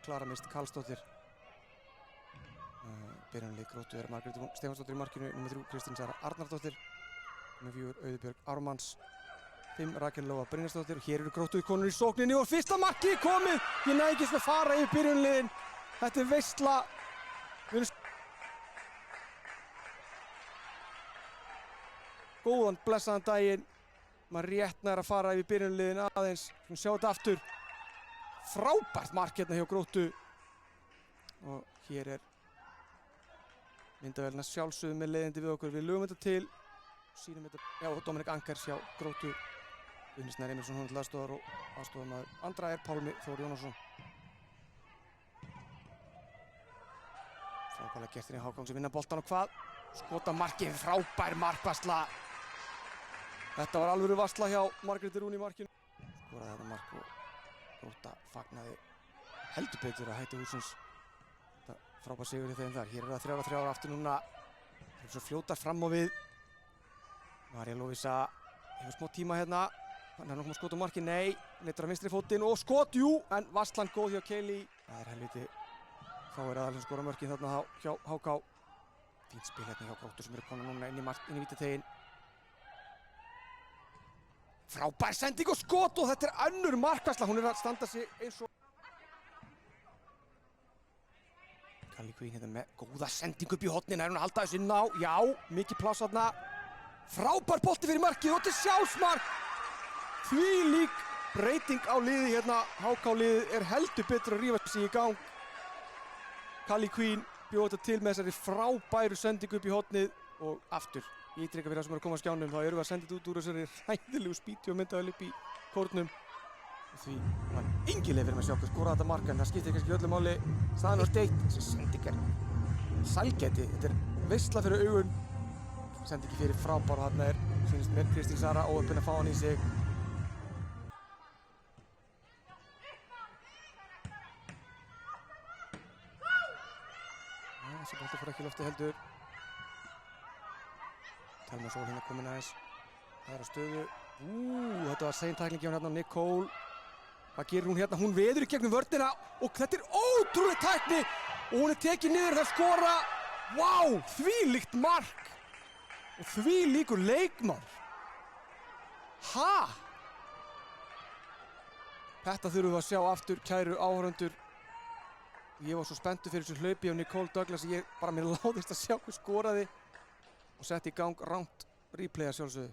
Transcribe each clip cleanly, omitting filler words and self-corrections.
Klara Mist Karlsdóttir. Byrjunarlið Gróttu Margrét Rún Stefánsdóttir í markinu, nr. 3 Kristín Sara Arnardóttir, nr. 4 Auðubjörg Ármanns, 5 Rakel Lóa Brynjarsdóttir. Hér eru Gróttu konur í sókninni og fyrsta markið komið. Ég næ ekki að fara yfir byrjunarliðin. Þetta er veisla. Góðan blessaðan daginn. Maður rétt nær að fara yfir byrjunarliðin aðeins. Sjá þetta aftur. Frábært mark hérna hjá Gróttu. Og hér er myndavélina sjálfsögðu með leiðindi við okkur. Við lögum þetta til. Sýnum þetta. Já, Dominik Ankers hjá Gróttu. Guðni Snær Emilsson honum til aðstoðar og aðstoðarmaður Andra er Pálmi Þór Jónasson. Frábærlega gert hérna í Hákon sem vinna boltan og hvað? Skota markið, frábær markvarsla. Þetta var alvöru varsla hjá Margréti Rún í markinu. Skoraði þetta mark og Grótta fagnaði heldur betur að hætti húsins. Þetta frábær sigur í þeim þar. Hér er það 3-3 aftur núna. Það er svo fljótar fram á við. Marja Lóvísa hefur smá tíma hérna. Hann er nokkuð að skota á markið. Nei, nettur að vinstri fótinn og skot, jú! En varslan góð hjá Keili. Það er helviti fáir aðal sem skora mörkin þarna hjá HK. Fínt spil hérna hjá Gróttu sem eru konar núna inn í vítateiginn. Frábær sending og skot og þetta er önnur markvarsla. Hún er að standa sig eins og... Kalli Queen hérna með góða sending upp í hornina. Er hún að halda þessu inn á? Já, mikið pláss þarna. Frábær bolti fyrir markið og þetta er sjálfsmark. Þvílík breyting á liði hérna. HK-liðið er heldur betur að rífa sig í gang. Kalli Queen bjóð þetta til með þessari frábæru sendingu upp í hornið og aftur. Ég ítreka fyrir það sem er að koma á skjánum, þá erum við að senda þetta út úr þessari hræðilegu spýti og myndavél upp í kórnum. Því var engin leið fyrir mig að sjá hvað skoraði þetta mark, en það skiptir kannski öllu máli. Staðan var steikt, þessi sending er sælgæti, þetta er veisla fyrir augun. Sendingi fyrir frábær og þarna er, sýnist mér, Kristín Sara óöppin að fá hann í sig. Þessi bolti fór ekki í lofti heldur. Telma Sól hérna komin aðeins. Það er á stöðu. Þetta var sein tækling hjá hérna Nicole. Hvað gerir hún hérna? Hún veður í gegnum vörnina og þetta er ótrúleg tækni og hún er tekið niður það skora. Vá, þvílíkt mark og þvílíkur leikmaður. Ha? Þetta þurfum við að sjá aftur, kæru áhorfendur. Ég var svo spenntur fyrir þessu hlaupi á Nicole Douglas að ég bara mér láðist að sjá hvað skoraði og setti í gang rangt replay að sjálfsögðu.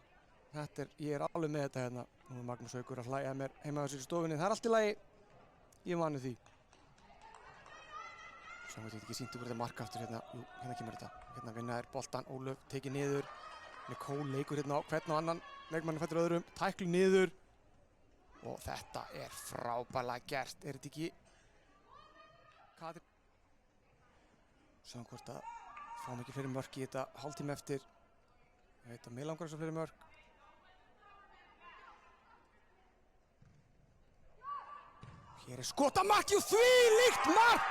Ég er alveg með þetta hérna. Nú er Magnús Haukur að hlæja mér heima á sér í stofunni. Það er allt í lagi. Ég vanu því. Svo veit ég ekki sýnt ykkur þetta mark aftur hérna. Jú, hérna kemur þetta. Hérna vinnaðir boltan. Ólöf tekið niður. Nicole leikur hérna á hvern og annan. Leikmanninn fættur öðrum. Tæklu niður. Og þetta er frábærlega gert. Er þetta ekki... Katrín... Sjáum hvort að fáum ekki fleiri mörk í þetta hálftíma eftir. Ég veit að mig langar þess að fleiri mörk. Hér er skotamarkið og þvílíkt mark!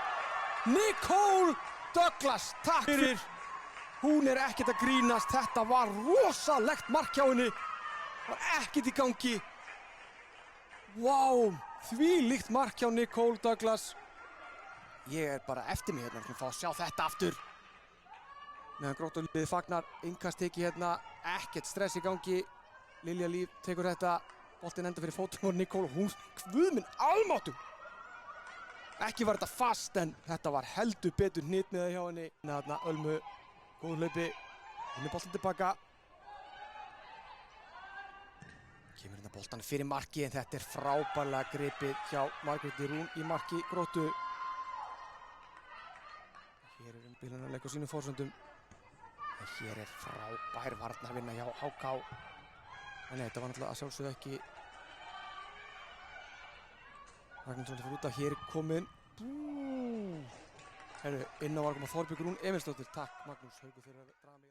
Nicole Douglas, takk fyrir. Hún er ekkert að grínast. Þetta var rosalegt mark hjá henni. Var ekkert í gangi. Vá, þvílíkt mark hjá Nicole Douglas. Ég er bara eftir mig hérna að fá að sjá þetta aftur. Meðan Gróttuliðið fagnar, innkast tekið hérna, ekkert stress í gangi. Lilja Líf tekur þetta, boltinn enda fyrir fótum og Nicole, hún, guð minn almáttugur. Ekki var þetta fast en þetta var heldur betur hnitmiðað hjá henni. Þarna Ölmu, góð hlaupi, henni boltinn tilbaka. Kemur hérna boltan fyrir marki en þetta er frábærlega gripið hjá Margréti Rún í marki Gróttu. Hér er bílunarleik á sínum forsöndum. Hér er frábær varnarvinna hjá HK. En nei, þetta var náttúrulega að sjálfsögðu ekki. Ragnarsson fyrir út af, hér er komin. Herru, inn á var að koma Þorbjörg Rún Emilsdóttir. Takk Magnús Haukur fyrir að draga mig.